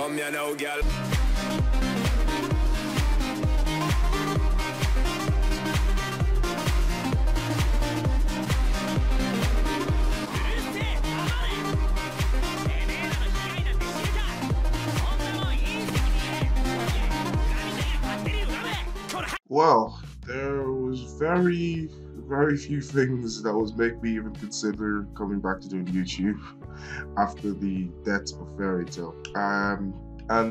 Come here now, girl. Well, there was very few things that was make me even consider coming back to doing YouTube after the death of Fairy Tail. And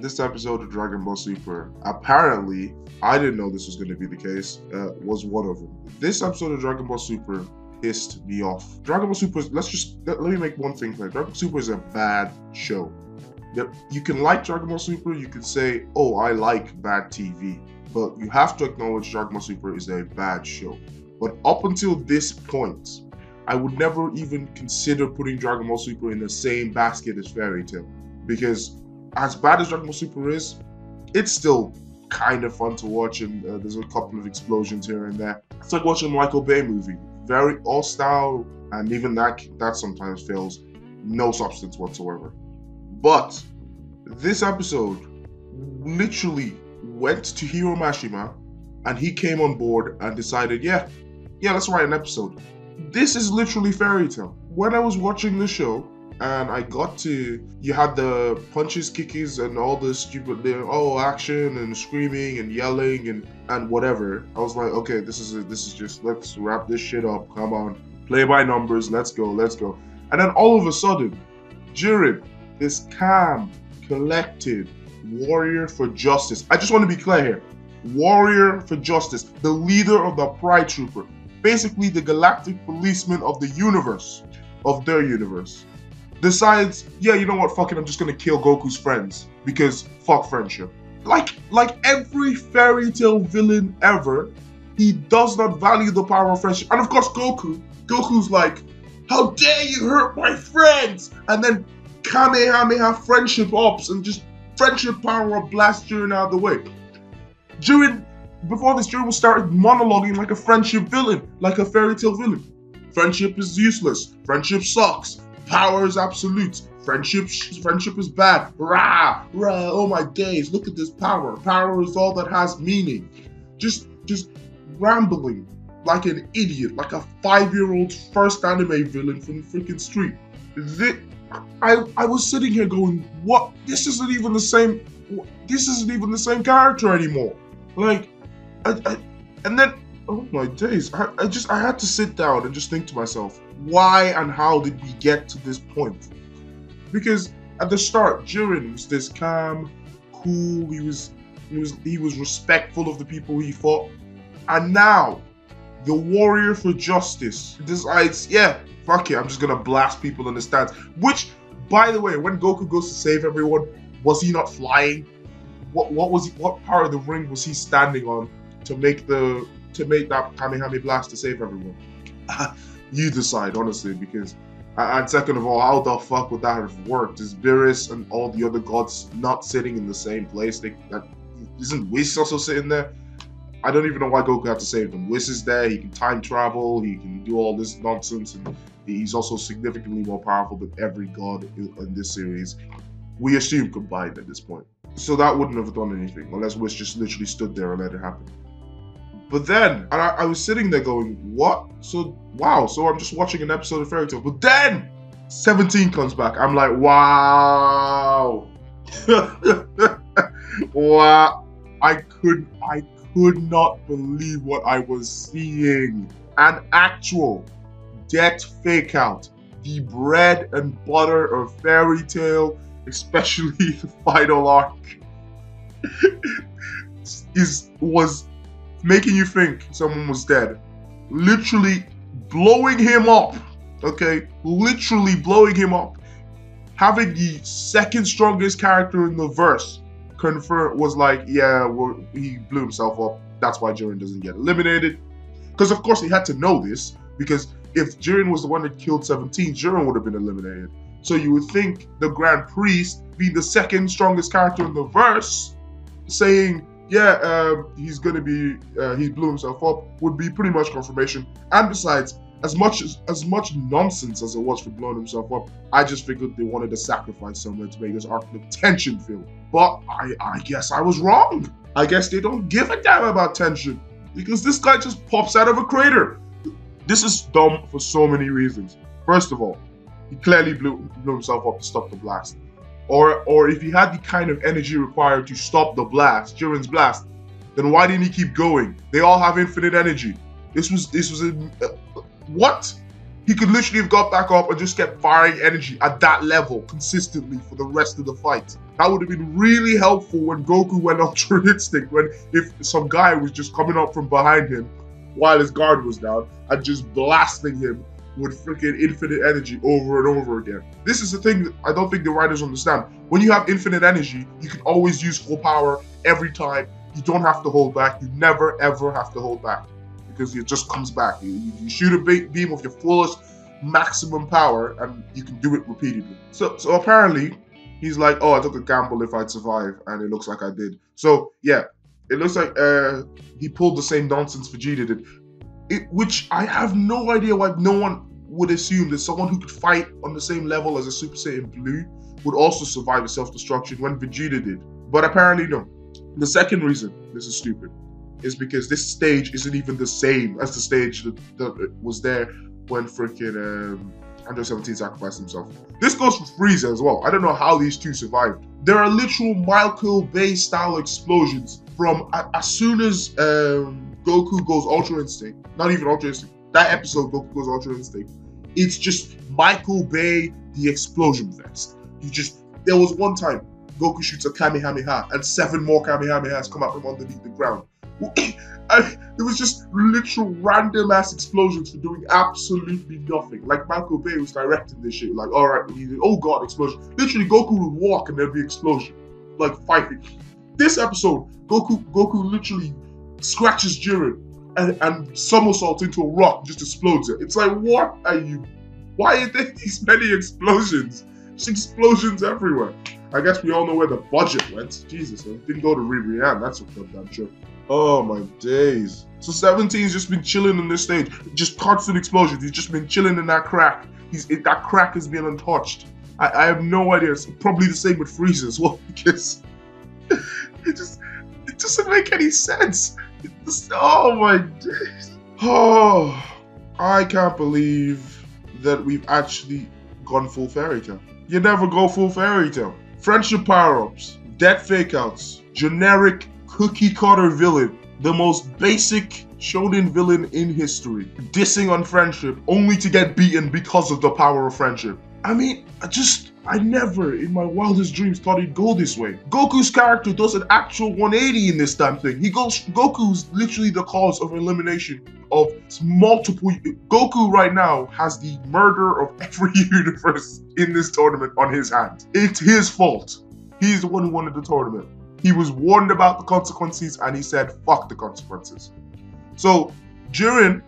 this episode of Dragon Ball Super, apparently, I didn't know this was going to be the case, was one of them. This episode of Dragon Ball Super pissed me off. Dragon Ball Super, let me make one thing clear. Dragon Ball Super is a bad show. You can like Dragon Ball Super, you can say, oh, I like bad TV. But you have to acknowledge Dragon Ball Super is a bad show. But up until this point, I would never even consider putting Dragon Ball Super in the same basket as Fairy Tail. Because as bad as Dragon Ball Super is, it's still kind of fun to watch, and there's a couple of explosions here and there. It's like watching a Michael Bay movie. Very all style, and even that sometimes fails. No substance whatsoever. But this episode literally went to Hiro Mashima, and he came on board and decided, yeah, let's write an episode. This is literally Fairy Tail. When I was watching the show, and I got to, you had the punches, kickies, and all the stupid, action and screaming and yelling and whatever. I was like, okay, this is just, let's wrap this shit up. Come on, play by numbers. Let's go. And then all of a sudden, Jiren, this calm, collected warrior for justice. I just want to be clear here. Warrior for justice, the leader of the Pride Trooper, basically the galactic policeman of the universe, of their universe, decides, yeah, you know what, fuck it, I'm just gonna kill Goku's friends because fuck friendship. Like every Fairy Tail villain ever, he does not value the power of friendship. And of course, Goku's like, how dare you hurt my friends? And then Kamehameha friendship ops and just friendship power up blast Jiren out of the way. Before this, Jiren was started monologuing like a friendship villain, like a Fairy Tail villain. Friendship is useless. Friendship sucks. Power is absolute. Friendship is bad. Rah, oh my days, look at this power. Power is all that has meaning. Just rambling like an idiot, like a 5-year-old first anime villain from the freaking street. I was sitting here going, what? This isn't even the same character anymore. Like, and then, oh my days, I had to sit down and just think to myself, why and how did we get to this point? Because at the start, Jiren was this calm, cool, he was respectful of the people he fought. And now, the warrior for justice decides, yeah, fuck it, I'm just gonna blast people in the stands. Which, by the way, when Goku goes to save everyone, was he not flying? What part of the ring was he standing on to make that Kamehameha blast to save everyone? You decide, honestly, because and second of all, how the fuck would that have worked? Is Beerus and all the other gods not sitting in the same place? Isn't Whis also sitting there? I don't even know why Goku had to save them. Whis is there, he can time travel, he can do all this nonsense, and he's also significantly more powerful than every god in this series. We assume combined at this point. So that wouldn't have done anything, unless Whis just literally stood there and let it happen. But then, and I was sitting there going, what? So, wow, so I'm just watching an episode of Fairy Tail. But then, 17 comes back. I'm like, wow. Wow. I could not believe what I was seeing. An actual death fake out. The bread and butter of Fairy Tail, especially the final arc, was making you think someone was dead. Literally blowing him up. Okay? Literally blowing him up. Having the second strongest character in the verse was like, yeah, well, he blew himself up. That's why Jiren doesn't get eliminated. Because of course he had to know this, because if Jiren was the one that killed 17, Jiren would have been eliminated. So you would think the Grand Priest, being the second strongest character in the verse, saying, yeah, he blew himself up, would be pretty much confirmation. And besides, as much nonsense as it was for blowing himself up, I just figured they wanted to sacrifice someone to make this arc look tension-filled. But I guess I was wrong. I guess they don't give a damn about tension because this guy just pops out of a crater. This is dumb for so many reasons. First of all, he clearly blew himself up to stop the blast. Or if he had the kind of energy required to stop the blast, Jiren's blast, then why didn't he keep going? They all have infinite energy. This was what? He could literally have got back up and just kept firing energy at that level consistently for the rest of the fight. That would have been really helpful when Goku went Ultra Instinct, when if some guy was just coming up from behind him while his guard was down and just blasting him with freaking infinite energy over and over again. This is the thing that I don't think the writers understand. When you have infinite energy, you can always use full power every time. You don't have to hold back. You never ever have to hold back because it just comes back. You shoot a beam with your fullest maximum power and you can do it repeatedly. So apparently he's like, oh, I took a gamble if I'd survive, and it looks like I did. So yeah, it looks like he pulled the same nonsense Vegeta did. Which I have no idea why no one would assume that someone who could fight on the same level as a Super Saiyan Blue would also survive a self-destruction when Vegeta did. But apparently no. The second reason this is stupid is because this stage isn't even the same as the stage that was there when freaking Android 17 sacrificed himself. This goes for Frieza as well. I don't know how these two survived. There are literal Michael Bay style explosions from as soon as Goku goes Ultra Instinct. Not even Ultra Instinct. That episode, Goku goes Ultra Instinct. It's just Michael Bay, the explosion fest. There was one time Goku shoots a Kamehameha and 7 more Kamehamehas come out from underneath the ground. It was just literal random ass explosions for doing absolutely nothing. Like Michael Bay was directing this shit. Like, alright, oh god, explosion. Literally, Goku would walk and there'd be explosion. Like, fighting. This episode, Goku literally scratches Jiren and somersaults into a rock, just explodes it. It's like, what are you? Why are there these many explosions? Just explosions everywhere. I guess we all know where the budget went. Jesus, it didn't go to Ribrianne. That's a goddamn joke. Oh my days. So 17's just been chilling on this stage. Just constant explosions. He's just been chilling in that crack. That crack has been untouched. I have no idea. It's probably the same with Frieza as well, because it doesn't make any sense. Oh my days. Oh, I can't believe that we've actually gone full fairy tale. You never go full fairy tale. Friendship power-ups, death fake-outs, generic cookie cutter villain, the most basic shonen villain in history, dissing on friendship only to get beaten because of the power of friendship. I mean, I never in my wildest dreams thought he'd go this way. Goku's character does an actual 180 in this damn thing. Goku's literally the cause of elimination of multiple. Goku right now has the murder of every universe in this tournament on his hands. It's his fault. He's the one who wanted the tournament. He was warned about the consequences and he said, fuck the consequences. So Jiren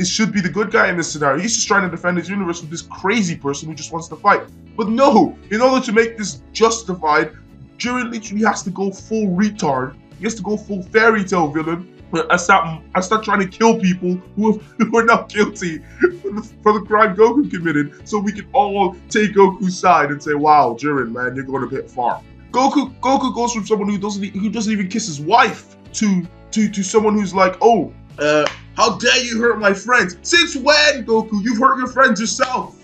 should be the good guy in this scenario. He's just trying to defend his universe with this crazy person who just wants to fight. But no, in order to make this justified, Jiren literally has to go full retard. He has to go full fairy tale villain and start trying to kill people who are not guilty for the crime Goku committed, so we can all take Goku's side and say, wow, Jiren, man, you're going a bit far. Goku goes from someone who doesn't even kiss his wife to someone who's like, oh, how dare you hurt my friends? Since when, Goku? You've hurt your friends yourself.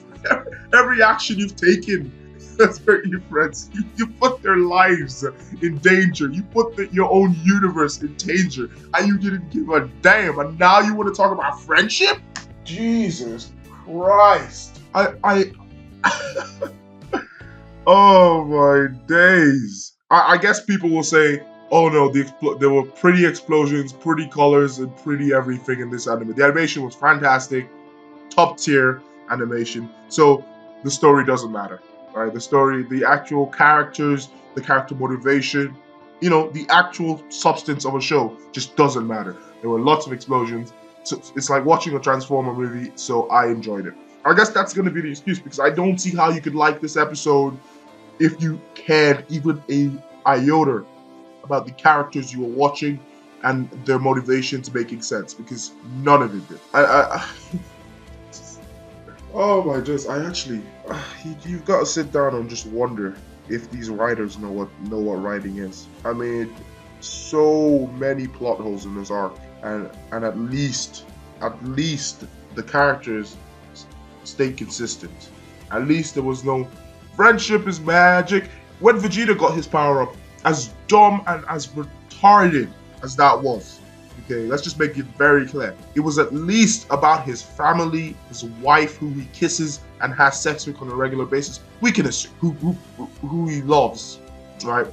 Every action you've taken has hurt your friends. You put their lives in danger. You put your own universe in danger, and you didn't give a damn. And now you want to talk about friendship? Jesus Christ! Oh my days! I guess people will say, oh no, there were pretty explosions, pretty colors, and pretty everything in this anime. The animation was fantastic, top tier animation. So the story doesn't matter, right? The story, the actual characters, the character motivation, the actual substance of a show just doesn't matter. There were lots of explosions. So it's like watching a Transformer movie, so I enjoyed it. I guess that's going to be the excuse, because I don't see how you could like this episode if you cared even a iota about the characters you were watching and their motivations making sense, because none of it did. Oh my goodness, you've got to sit down and just wonder if these writers know what writing is. I mean, so many plot holes in this arc, and at least the characters stayed consistent. At least there was no friendship is magic. When Vegeta got his power up, as dumb and as retarded as that was, okay, let's just make it very clear. It was at least about his family, his wife, who he kisses and has sex with on a regular basis. We can assume who he loves, right?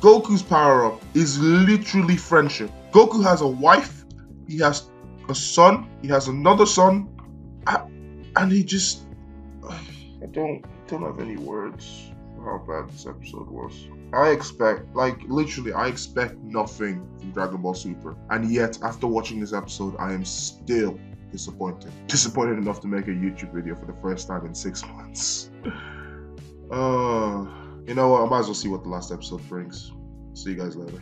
Goku's power-up is literally friendship. Goku has a wife, he has a son, he has another son, and he just... I don't have any words for how bad this episode was. I expect nothing from Dragon Ball Super, and yet after watching this episode, I am still disappointed. Disappointed enough to make a YouTube video for the first time in 6 months. You know what? I might as well see what the last episode brings. See you guys later.